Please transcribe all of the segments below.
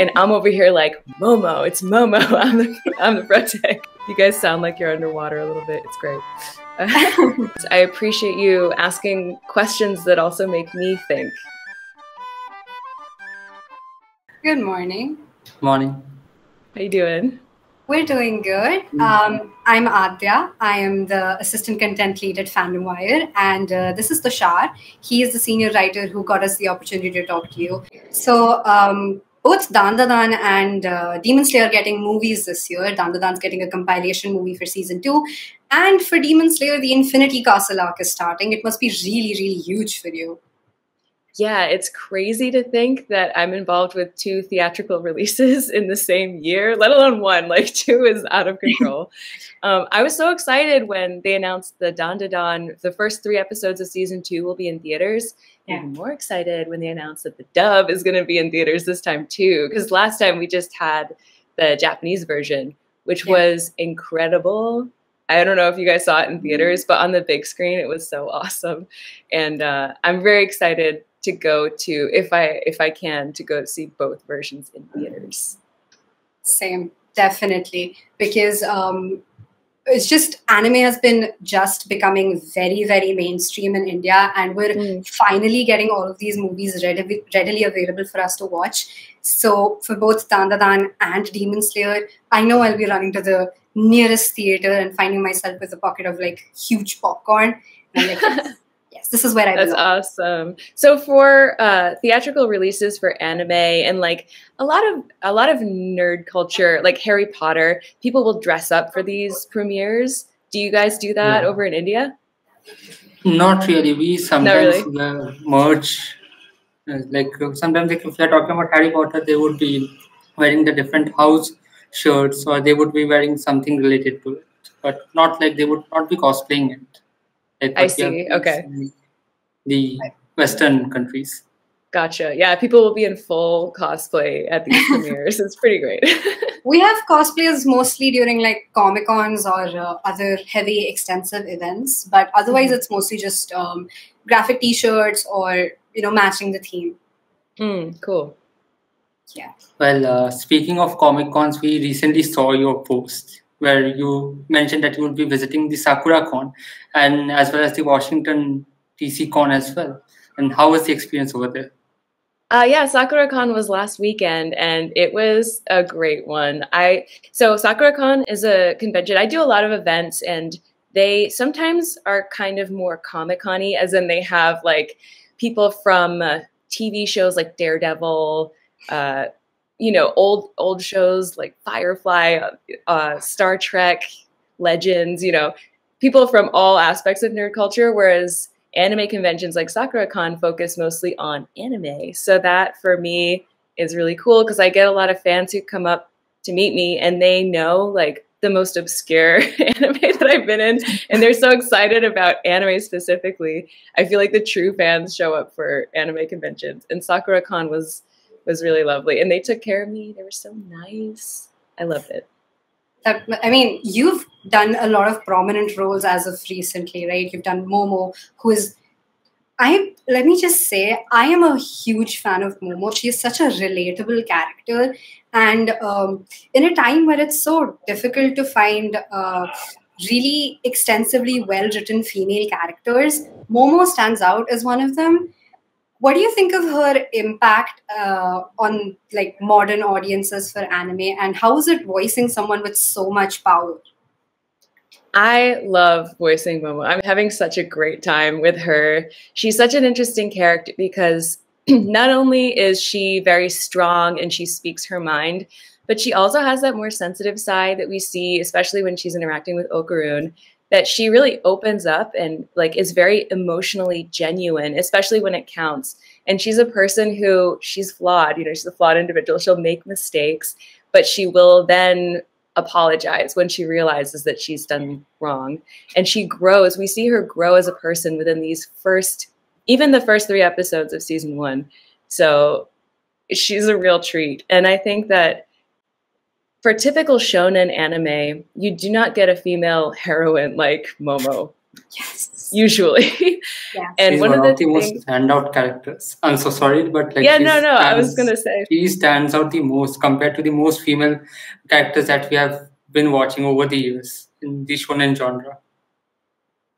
And I'm over here like, Momo, it's Momo. I'm the protag. You guys sound like you're underwater a little bit. It's great. I appreciate you asking questions that also make me think. Good morning. Morning. How you doing? We're doing good. I'm Adya. I am the assistant content lead at Fandom Wire, and this is Tushar. He is the senior writer who got us the opportunity to talk to you. So both Dandadan and Demon Slayer are getting movies this year. Dandadan's getting a compilation movie for season 2, and for Demon Slayer, the Infinity Castle arc is starting. It must be really, really huge for you. Yeah, it's crazy to think that I'm involved with 2 theatrical releases in the same year, let alone 1. Like 2 is out of control. I was so excited when they announced the Dandadan, the first 3 episodes of season 2 will be in theaters. Yeah. Even more excited when they announced that the dub is going to be in theaters this time too. Because last time we just had the Japanese version, which was incredible. I don't know if you guys saw it in theaters, but on the big screen, it was so awesome. And I'm very excited to go to, if I can, to go see both versions in theaters. Same, definitely, because it's just anime has been just becoming very, very mainstream in India, and we're finally getting all of these movies readily available for us to watch. So for both Dandadan and Demon Slayer, I know I'll be running to the nearest theater and finding myself with a pocket of like huge popcorn. And I'm like, yes, this is where I belong. That's awesome. So for theatrical releases for anime and like a lot of nerd culture, like Harry Potter, people will dress up for these premieres. Do you guys do that over in India? Not really. We sometimes merge. Like sometimes if they're talking about Harry Potter, they would be wearing the different house shirts, or they would be wearing something related to it, but not like they would not be cosplaying it. Like I see. Okay. The Western countries. Gotcha. Yeah, people will be in full cosplay at these premieres. It's pretty great. We have cosplayers mostly during like Comic-Cons or other heavy, extensive events, but otherwise it's mostly just graphic T-shirts or matching the theme. Cool. Yeah. Well, speaking of Comic-Cons, we recently saw your post where you mentioned that you would be visiting the SakuraCon and as well as the Washington DC Con as well. And how was the experience over there? Yeah, SakuraCon was last weekend and it was a great one. So SakuraCon is a convention. I do a lot of events and they sometimes are kind of more Comic-Con-y, as in they have like people from TV shows like Daredevil, old shows like Firefly, Star Trek, Legends, people from all aspects of nerd culture, whereas anime conventions like SakuraCon focus mostly on anime. So that for me is really cool because I get a lot of fans who come up to meet me and they know like the most obscure anime that I've been in, and they're so excited about anime specifically. I feel like the true fans show up for anime conventions, and SakuraCon was really lovely, and they took care of me. They were so nice. I loved it. You've done a lot of prominent roles as of recently, right? You've done Momo, who is, let me just say, I am a huge fan of Momo. She is such a relatable character. And in a time where it's so difficult to find really extensively well-written female characters, Momo stands out as one of them. What do you think of her impact on like modern audiences for anime, and how is it voicing someone with so much power? I love voicing Momo. I'm having such a great time with her. She's such an interesting character because not only is she very strong and she speaks her mind, but she also has that more sensitive side that we see, especially when she's interacting with Okarun, that she really opens up and like is very emotionally genuine, especially when it counts. And she's a person who, she's flawed, she's a flawed individual. She'll make mistakes, but she will then apologize when she realizes that she's done wrong. And she grows. We see her grow as a person within these even the first 3 episodes of season 1. So she's a real treat. And I think that for typical shonen anime, you do not get a female heroine like Momo. Yes. Usually. Yeah. And She's one one of of the the most things, standout characters. I'm so sorry, but like yeah, no, I was gonna say, she stands out the most compared to the most female characters that we have been watching over the years in the shonen genre.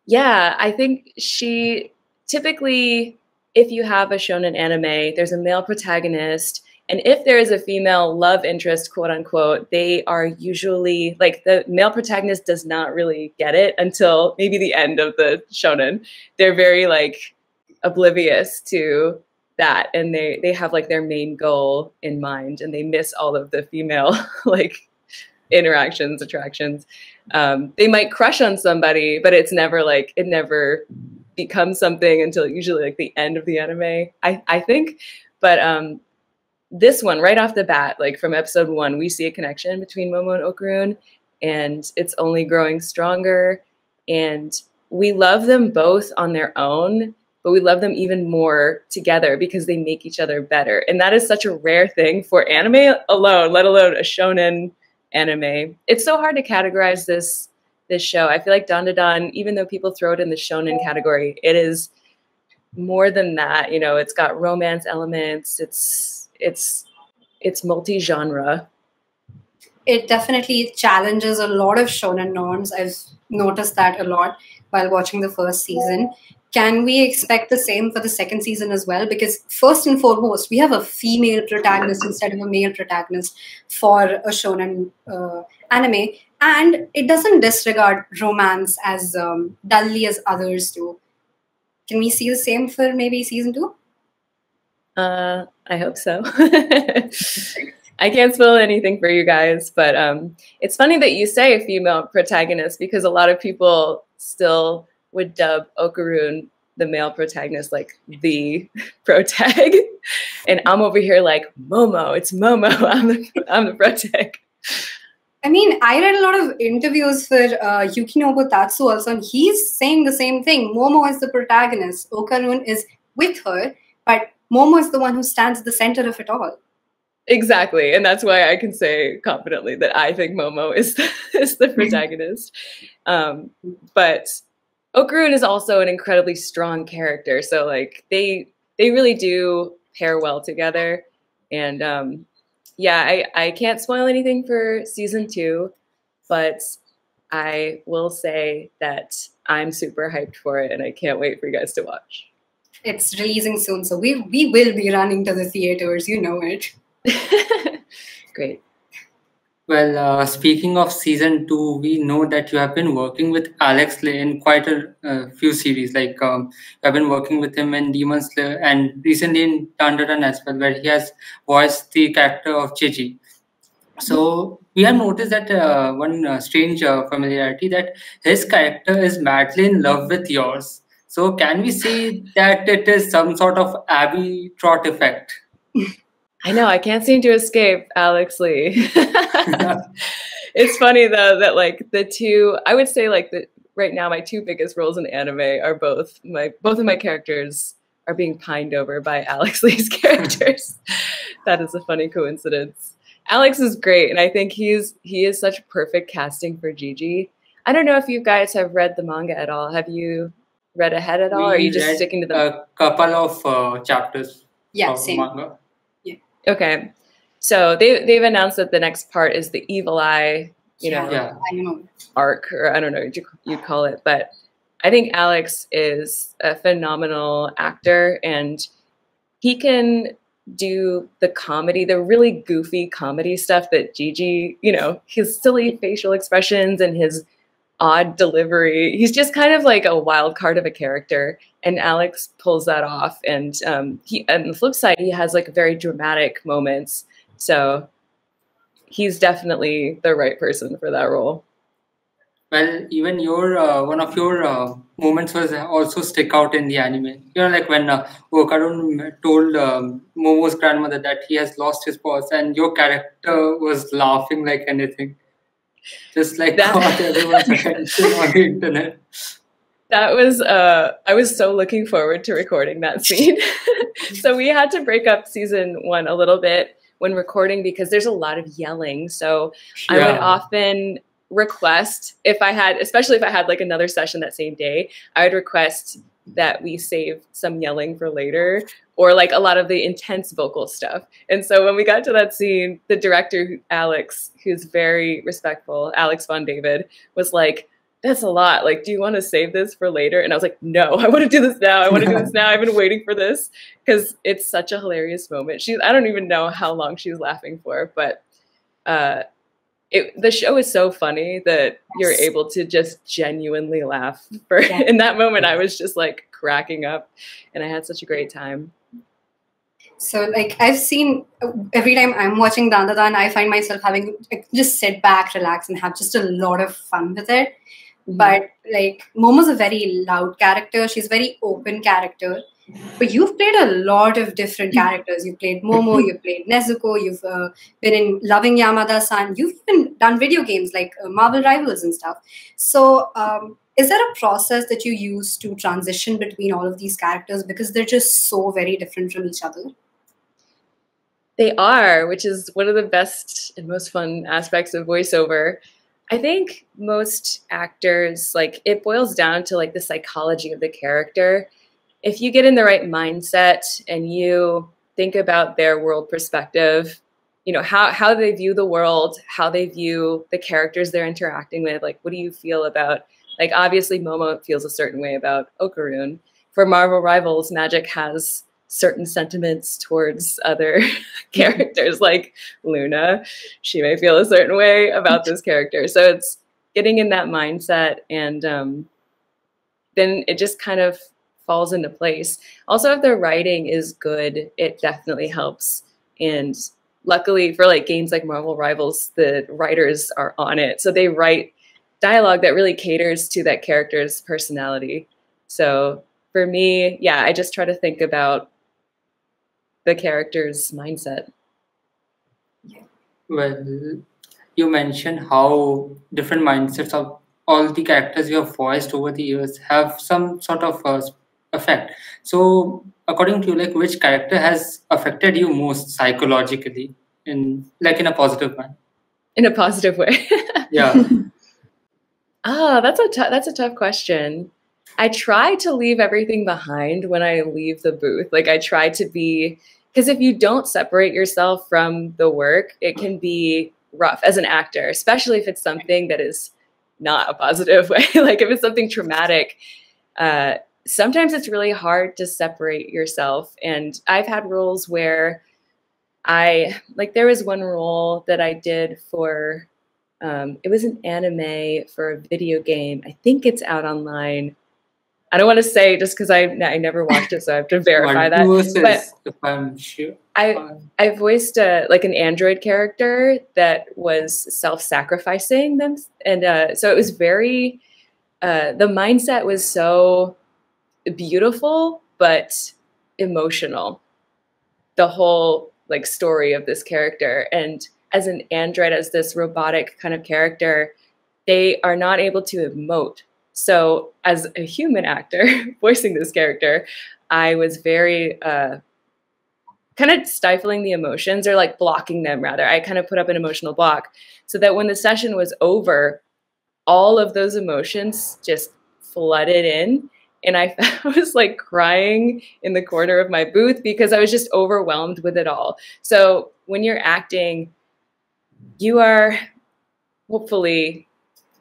yeah, I think she typically, if you have a shonen anime, there's a male protagonist. And if there is a female love interest, quote unquote, they are usually like the male protagonist does not really get it until maybe the end of the shonen. They're very like oblivious to that, and they have like their main goal in mind, and they miss all of the female like interactions, attractions. They might crush on somebody, but it's never like it never becomes something until usually like the end of the anime. I think, but this one right off the bat, like from episode 1, we see a connection between Momo and Okarun, and it's only growing stronger. And we love them both on their own, but we love them even more together because they make each other better. And that is such a rare thing for anime alone, let alone a shonen anime. It's so hard to categorize this show. I feel like Dandadan, even though people throw it in the shonen category, it is more than that. You know, it's got romance elements. It's multi-genre. It definitely challenges a lot of shonen norms. I've noticed that a lot while watching the first season. Can we expect the same for the second season as well? Because first and foremost, we have a female protagonist instead of a male protagonist for a shonen anime. And it doesn't disregard romance as dully as others do. Can we see the same for maybe season 2? I hope so. I can't spoil anything for you guys, but it's funny that you say female protagonist because a lot of people still would dub Okarun, the male protagonist, like the protag. And I'm over here like, Momo, it's Momo. I'm the protag. I mean, I read a lot of interviews for Yukinobu Tatsu also, and he's saying the same thing. Momo is the protagonist. Okarun is with her, but Momo is the one who stands at the center of it all. Exactly. And that's why I can say confidently that I think Momo is the protagonist. But Okarun is also an incredibly strong character. So like they really do pair well together. And yeah, I can't spoil anything for season 2, but I will say that I'm super hyped for it and I can't wait for you guys to watch. It's releasing soon, so we will be running to the theaters, you know it. Great. Well, speaking of season 2, we know that you have been working with Alex Lay in quite a few series. Like you have been working with him in Demon Slayer and recently in Dandadan as well, where he has voiced the character of Chichi. So we have noticed that one strange familiarity that his character is madly in love with yours. So can we say that it is some sort of Abby Trot effect? I know, I can't seem to escape Alex Lee. It's funny though that like the two, I would say like right now my 2 biggest roles in anime are both of my characters are being pined over by Alex Lee's characters. That is a funny coincidence. Alex is great, and I think he is such perfect casting for Gigi. I don't know if you guys have read the manga at all. Have you read ahead at all, or are you just sticking to a couple of chapters of same. manga? Yeah. Okay, so they've announced that the next part is the Evil Eye, Yeah. arc, or I don't know what you'd call it, but I think Alex is a phenomenal actor, and he can do the comedy, the really goofy comedy stuff that Gigi, his silly facial expressions and his odd delivery. He's just kind of like a wild card of a character, and Alex pulls that off. And he, on the flip side, he has like very dramatic moments. So he's definitely the right person for that role. Well, even your one of your moments was also stick out in the anime. Like when Okarun told Momo's grandmother that he has lost his paws, and your character was laughing like anything, just like caught everyone's attention on the internet. That was I was so looking forward to recording that scene. So we had to break up season 1 a little bit when recording because there's a lot of yelling. So I would often request if I had, especially if I had like another session that same day, I would request that we save some yelling for later, or like a lot of the intense vocal stuff. And so when we got to that scene, the director, Alex, who's very respectful, Alex Von David, was like, that's a lot. Like, do you want to save this for later? And I was like, no, I want to do this now. I want to do this now. I've been waiting for this because it's such a hilarious moment. I don't even know how long she was laughing for, but the show is so funny that you're able to just genuinely laugh. In that moment, I was just like cracking up, and I had such a great time. So like I've seen every time I'm watching Dandadan, I find myself having just sit back, relax, and have just a lot of fun with it. Mm-hmm. But like Momo's a very loud character. She's a very open character. But you've played a lot of different characters. You played Momo, you played Nezuko, you've been in Loving Yamada-san. You've even done video games like Marvel Rivals and stuff. So is there a process that you use to transition between all of these characters? Because they're just so very different from each other. They are, which is one of the best and most fun aspects of voiceover. I think most actors, like, it boils down to like the psychology of the character. If you get in the right mindset and you think about their world perspective, you know, how they view the world, how they view the characters they're interacting with, like, what do you feel about, like, obviously Momo feels a certain way about Okarun. For Marvel Rivals, Magic has certain sentiments towards other characters, like Luna. She may feel a certain way about this character. So it's getting in that mindset, and then it just kind of falls into place. Also, if the writing is good, it definitely helps. And luckily for like games like Marvel Rivals, the writers are on it. So they write dialogue that really caters to that character's personality. So for me, yeah, I just try to think about the character's mindset. Well, you mentioned how different mindsets of all the characters you have voiced over the years have some sort of effect. So according to you, like, which character has affected you most psychologically, in a positive way? In a positive way. Yeah. That's a tough question. I try to leave everything behind when I leave the booth. Like, I try to be, because if you don't separate yourself from the work, it can be rough as an actor, especially if it's something that is not a positive way. Like if it's something traumatic, sometimes it's really hard to separate yourself. And I've had roles where there was one role that I did for, it was an anime for a video game. I think it's out online. I don't want to say just because I never watched it, so I have to verify that. But if I'm sure. I voiced an android character that was self-sacrificing them, and so it was very. The mindset was so beautiful but emotional. The whole story of this character, and as an android, as this robotic kind of character, they are not able to emote. So as a human actor voicing this character, I was very kind of stifling the emotions, or blocking them rather. I kind of put up an emotional block so that when the session was over, all of those emotions just flooded in. And I was crying in the corner of my booth because I was just overwhelmed with it all. So when you're acting, you are hopefully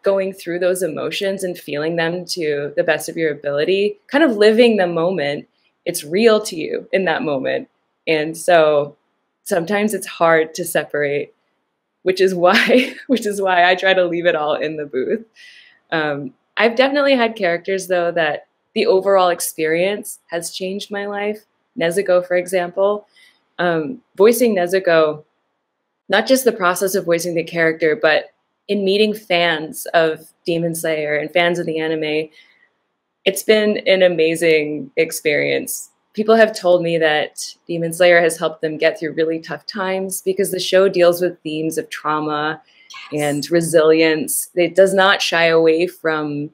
going through those emotions and feeling them to the best of your ability, kind of living the moment. It's real to you in that moment. And so sometimes it's hard to separate, which is why I try to leave it all in the booth. I've definitely had characters, though, that the overall experience has changed my life. Nezuko, for example. Voicing Nezuko, not just the process of voicing the character, but in meeting fans of Demon Slayer and fans of the anime, it's been an amazing experience. People have told me that Demon Slayer has helped them get through really tough times because the show deals with themes of trauma and resilience. It does not shy away from,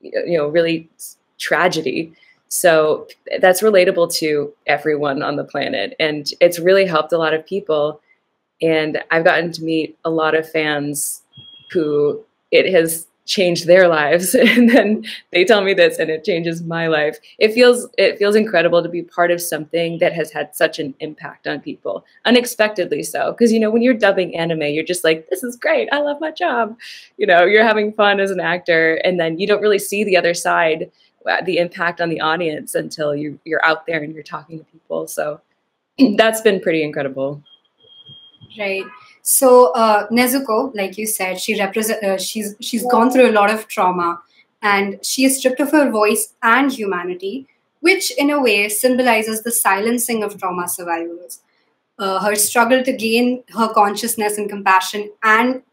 really tragedy. So that's relatable to everyone on the planet. And it's really helped a lot of people. And I've gotten to meet a lot of fans who it has changed their lives, and then they tell me this and it changes my life. It feels incredible to be part of something that has had such an impact on people, unexpectedly so. Because when you're dubbing anime, you're just like, this is great, I love my job, you're having fun as an actor, and then you don't really see the other side, the impact on the audience, until you're out there and you're talking to people. So that's been pretty incredible. Right. So Nezuko, like you said, she's gone through a lot of trauma, and she is stripped of her voice and humanity, which in a way symbolizes the silencing of trauma survivors. Her struggle to gain her consciousness and compassion, and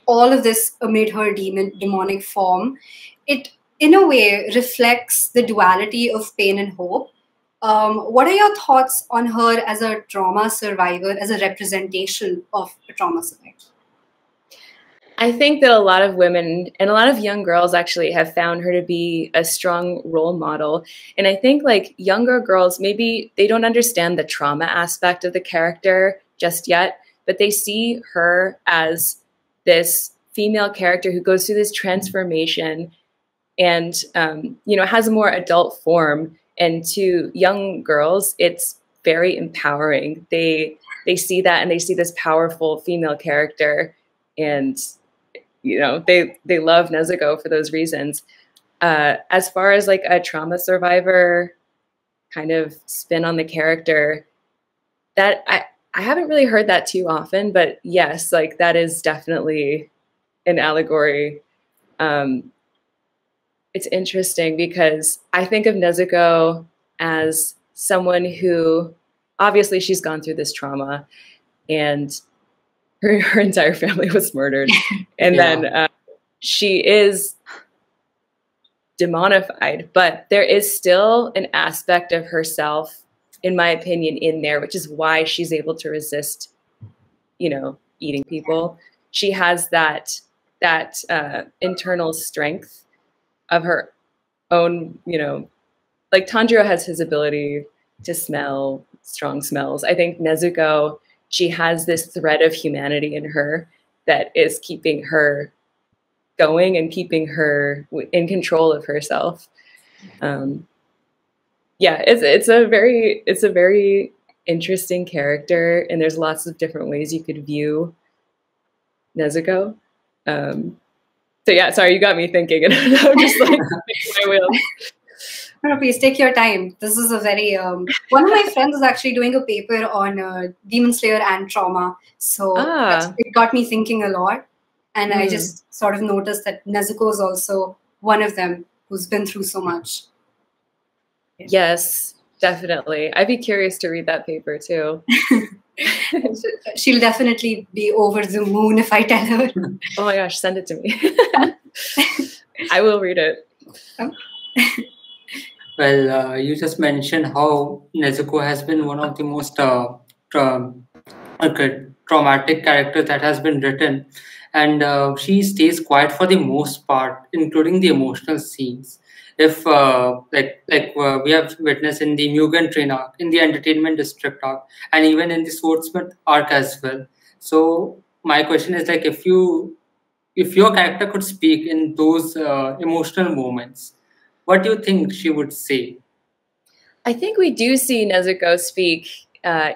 all of this amid her demonic form, it in a way reflects the duality of pain and hope. What are your thoughts on her as a trauma survivor, as a representation of a trauma survivor? I think that a lot of women and a lot of young girls actually have found her to be a strong role model. And I think like younger girls, maybe they don't understand the trauma aspect of the character just yet, but they see her as this female character who goes through this transformation and, has a more adult form. And to young girls, it's very empowering. They see that, and they see this powerful female character, and they love Nezuko for those reasons. As far as like a trauma survivor kind of spin on the character, that I haven't really heard that too often, but yes, like that is definitely an allegory. It's interesting because I think of Nezuko as someone who, obviously she's gone through this trauma, and her entire family was murdered. And then she is demonified, but there is still an aspect of herself, in my opinion, in there, which is why she's able to resist, eating people. She has that internal strength of her own, like Tanjiro has his ability to smell strong smells. I think Nezuko, she has this thread of humanity in her that is keeping her going and keeping her in control of herself. It's a very interesting character, and there's lots of different ways you could view Nezuko. So yeah, sorry, you got me thinking, and I'm just like my wheels. No, please take your time. This is a very one of my friends is actually doing a paper on Demon Slayer and trauma, so it got me thinking a lot, and I just sort of noticed that Nezuko is also one of them who's been through so much. Yes, definitely. I'd be curious to read that paper too. She'll definitely be over the moon if I tell her. Oh my gosh, send it to me. I will read it. Well, you just mentioned how Nezuko has been one of the most traumatic characters that has been written, and she stays quiet for the most part, including the emotional scenes. If we have witnessed in the Mugen Train arc, in the Entertainment District arc, and even in the Swordsmith arc as well. So my question is like, if your character could speak in those emotional moments, what do you think she would say? I think we do see Nezuko speak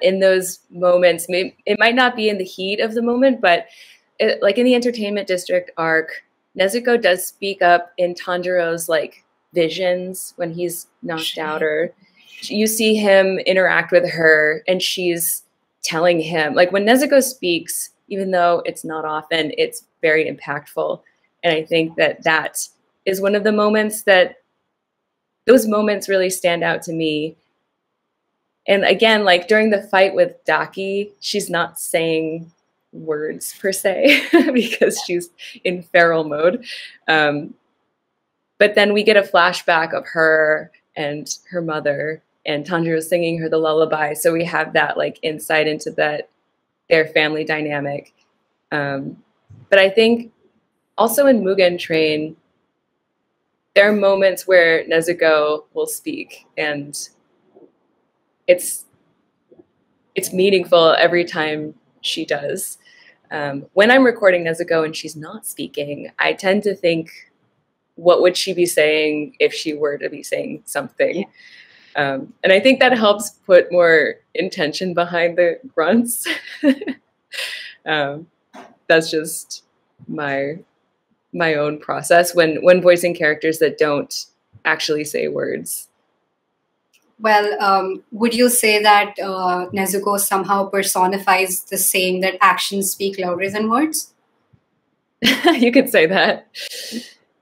in those moments. Maybe it might not be in the heat of the moment, but like in the Entertainment District arc, Nezuko does speak up in Tanjiro's like visions when he's knocked out, or you see him interact with her, and she's telling him, like when Nezuko speaks, even though it's not often, it's very impactful. And I think that is one of the moments that those moments really stand out to me. And again, like during the fight with Daki, she's not saying words per se because she's in feral mode. But then we get a flashback of her and her mother, and Tanjiro singing her the lullaby. So we have that like insight into their family dynamic. But I think also in Mugen Train, there are moments where Nezuko will speak, and it's meaningful every time she does. when I'm recording Nezuko and she's not speaking, I tend to think, what would she be saying if she were to be saying something? And I think that helps put more intention behind the grunts. That's just my own process when voicing characters that don't actually say words. Well, would you say that Nezuko somehow personifies the saying that actions speak louder than words? You could say that.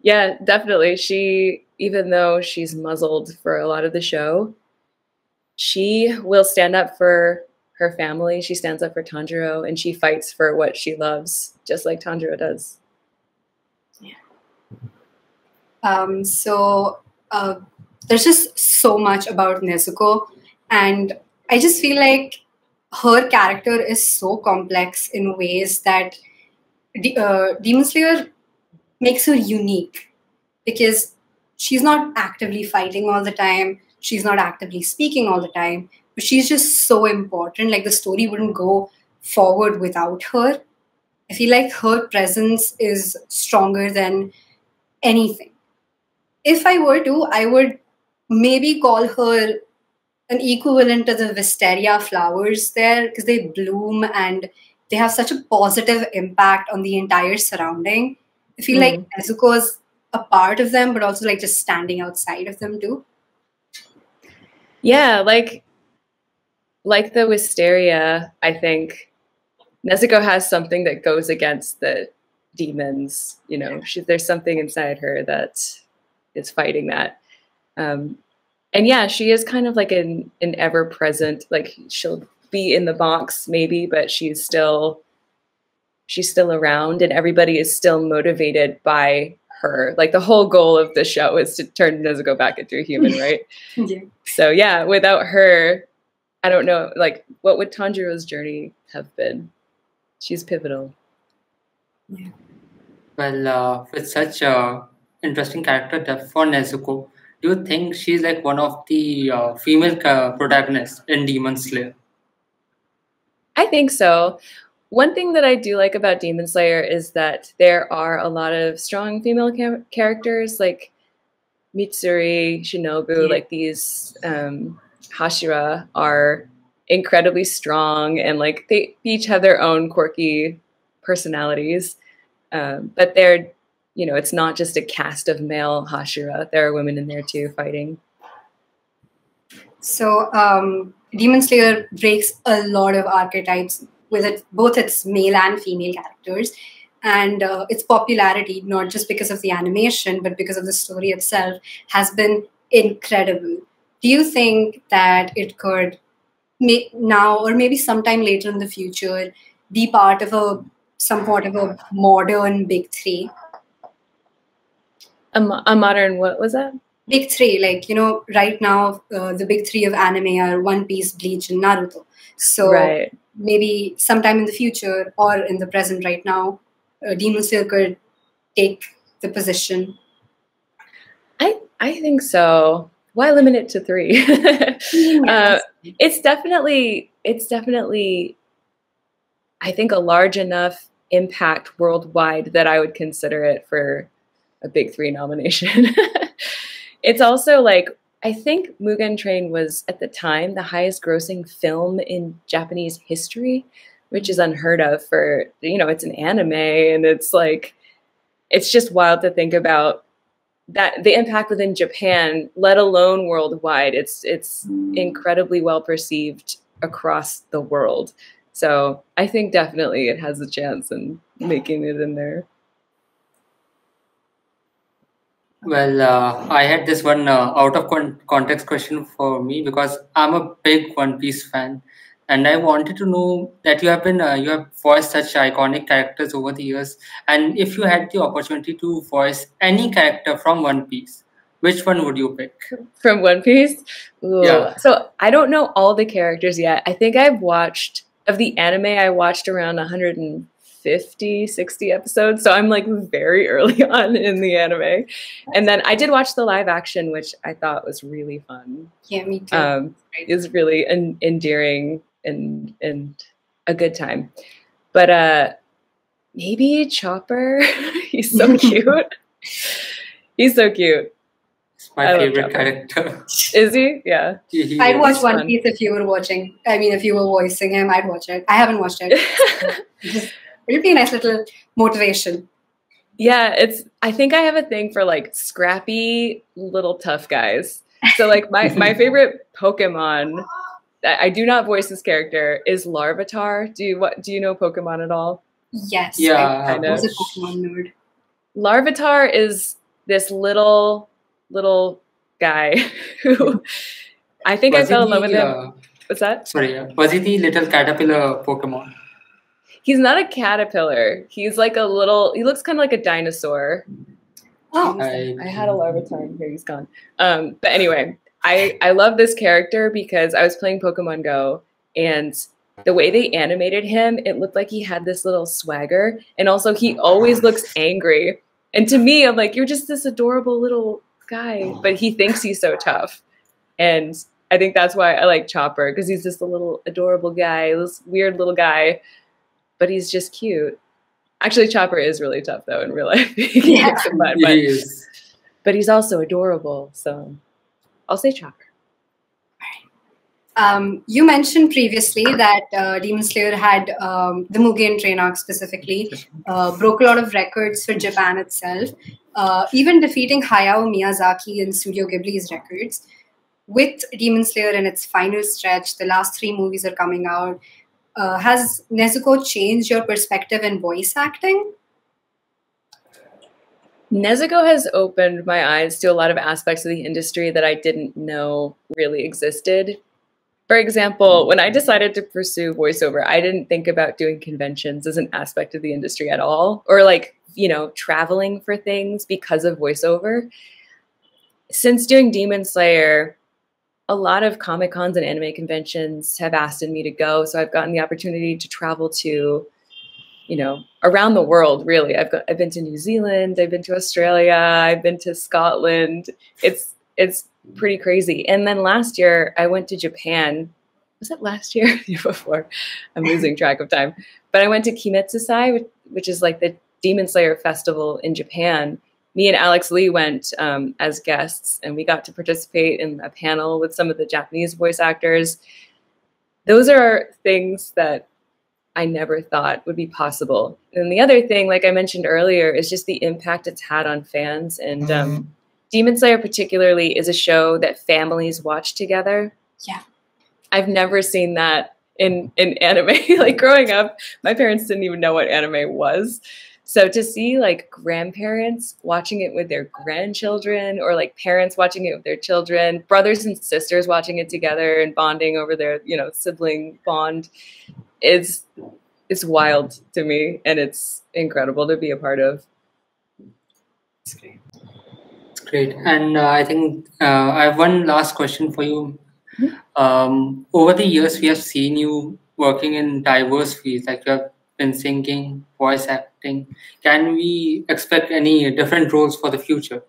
Yeah, definitely. She, even though she's muzzled for a lot of the show, she will stand up for her family. She stands up for Tanjiro, and she fights for what she loves, just like Tanjiro does. Yeah. There's just so much about Nezuko, and I just feel like her character is so complex in ways that Demon Slayer makes her unique, because she's not actively fighting all the time, she's not actively speaking all the time, but she's just so important. Like, the story wouldn't go forward without her. I feel like her presence is stronger than anything. If I were to, I would maybe call her an equivalent to the wisteria flowers there, because they bloom and they have such a positive impact on the entire surrounding. I feel like Nezuko is a part of them, but also like just standing outside of them too. Yeah, like the wisteria, I think Nezuko has something that goes against the demons. You know, there's something inside her that is fighting that. And yeah, she is kind of like an ever-present, like she'll be in the box maybe, but she's still around, and everybody is still motivated by her. Like, the whole goal of the show is to turn Nezuko back into a human, right? Yeah. So yeah, without her, I don't know, like, what would Tanjiro's journey have been? She's pivotal. Yeah. Well, with such a interesting character depth for Nezuko, do you think she's like one of the female protagonists in Demon Slayer? I think so. One thing that I do like about Demon Slayer is that there are a lot of strong female characters, like Mitsuri, Shinobu, like these Hashira are incredibly strong, and like they each have their own quirky personalities. But they're, you know, it's not just a cast of male Hashira. There are women in there too fighting. So Demon Slayer breaks a lot of archetypes with it, both its male and female characters, and its popularity, not just because of the animation, but because of the story itself, has been incredible. Do you think that it could now, or maybe sometime later in the future, be part of somewhat of a modern big three? A modern, what was that? Big three, like, you know, right now the big three of anime are One Piece, Bleach, and Naruto. So maybe sometime in the future, or in the present right now, Demon Slayer could take the position. I think so. Why limit it to 3? Yes. It's definitely, I think, a large enough impact worldwide that I would consider it for a big 3 nomination. It's also like, I think Mugen Train was at the time the highest grossing film in Japanese history, which is unheard of for, you know, it's an anime, and it's like, it's just wild to think about that, the impact within Japan, let alone worldwide. It's incredibly well perceived across the world. So I think definitely it has a chance in making it in there. Well, I had this one out of context question for me, because I'm a big One Piece fan, and I wanted to know that you have voiced such iconic characters over the years, and if you had the opportunity to voice any character from One Piece, which one would you pick? From One Piece? Ooh. Yeah. So I don't know all the characters yet. I think I've watched, of the anime, I watched around 150, 60 episodes. So I'm like very early on in the anime. And then I did watch the live action, which I thought was really fun. Yeah, me too. It was really endearing and a good time. But Maybe Chopper. He's so cute. He's so cute. It's my favorite character. Is he? Yeah. I'd watch One Piece if you were watching. I mean, if you were voicing him, I'd watch it. I haven't watched it. It'll be a nice little motivation. Yeah, I think I have a thing for like scrappy little tough guys. So like my favorite Pokemon, I do not voice this character, is Larvitar. Do you know Pokemon at all? Yes. Yeah. I was a Pokemon nerd. Larvitar is this little guy who I think I fell in love with him. What's that? Sorry, was he the little caterpillar Pokemon? He's not a caterpillar. He's like he looks kind of like a dinosaur. Oh, I had a Larvitar in here. He's gone. But anyway, I love this character because I was playing Pokemon Go, and the way they animated him, it looked like he had this little swagger, and also he always looks angry. And to me, I'm like, you're just this adorable little guy, but he thinks he's so tough. And I think that's why I like Chopper, because he's just a little adorable guy, this weird little guy, but he's just cute. Actually, Chopper is really tough, though, in real life. He is. But he's also adorable, so I'll say Chopper. You mentioned previously that Demon Slayer had the Mugen Train arc specifically broke a lot of records for Japan itself, even defeating Hayao Miyazaki and Studio Ghibli's records. With Demon Slayer in its final stretch, the last 3 movies are coming out. Has Nezuko changed your perspective in voice acting? Nezuko has opened my eyes to a lot of aspects of the industry that I didn't know really existed. For example, when I decided to pursue voiceover, I didn't think about doing conventions as an aspect of the industry at all, or like, traveling for things because of voiceover. Since doing Demon Slayer, a lot of Comic-Cons and anime conventions have asked me to go, so I've gotten the opportunity to travel to, around the world, really. I've been to New Zealand, I've been to Australia, I've been to Scotland. It's pretty crazy. And then last year I went to Japan. Was it last year? The year before? I'm losing track of time. But I went to Kimetsusai, which is like the Demon Slayer festival in Japan. Me and Alex Lee went as guests, and we got to participate in a panel with some of the Japanese voice actors. Those are things that I never thought would be possible. And the other thing, like I mentioned earlier, is just the impact it's had on fans. And Demon Slayer particularly is a show that families watch together. Yeah. I've never seen that in anime. Like growing up, my parents didn't even know what anime was. So to see like grandparents watching it with their grandchildren, or like parents watching it with their children, brothers and sisters watching it together and bonding over their, sibling bond, it's wild to me, and it's incredible to be a part of. It's great. Great. And I think I have one last question for you. Over the years, we have seen you working in diverse fields, like you have been singing, voice acting. Can we expect any different roles for the future?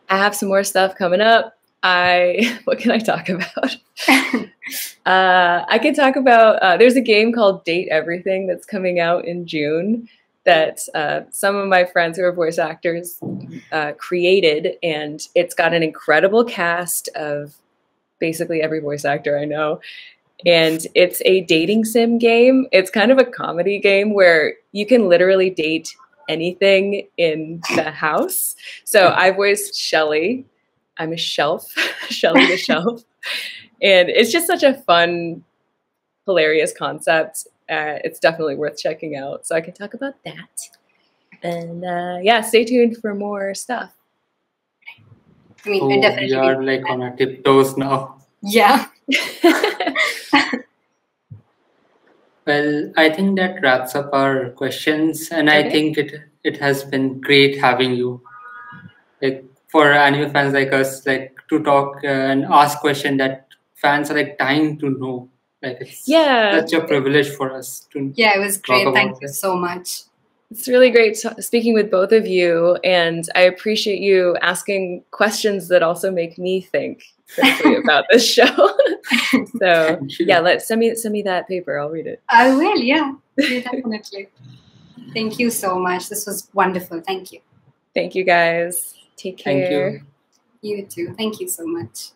I have some more stuff coming up. What can I talk about? I can talk about, there's a game called Date Everything that's coming out in June that some of my friends who are voice actors created, and it's got an incredible cast of basically every voice actor I know. And it's a dating sim game. It's kind of a comedy game where you can literally date anything in the house. So I voiced Shelly. I'm a shelf, Shelly the shelf. And it's just such a fun, hilarious concept. It's definitely worth checking out. So I can talk about that. And yeah, stay tuned for more stuff. I mean, definitely. We are like on our tiptoes now. Yeah. Well, I think that wraps up our questions, and I think it has been great having you. Like for anime fans like us, like to talk and ask questions that fans are like dying to know. Like it's such a privilege for us to. Yeah, it was great. Thank you so much. It's really great speaking with both of you, and I appreciate you asking questions that also make me think critically about this show. So yeah, send me that paper. I'll read it. I will. Yeah, definitely. Thank you so much. This was wonderful. Thank you. Thank you, guys. Take care. Thank you. You too. Thank you so much.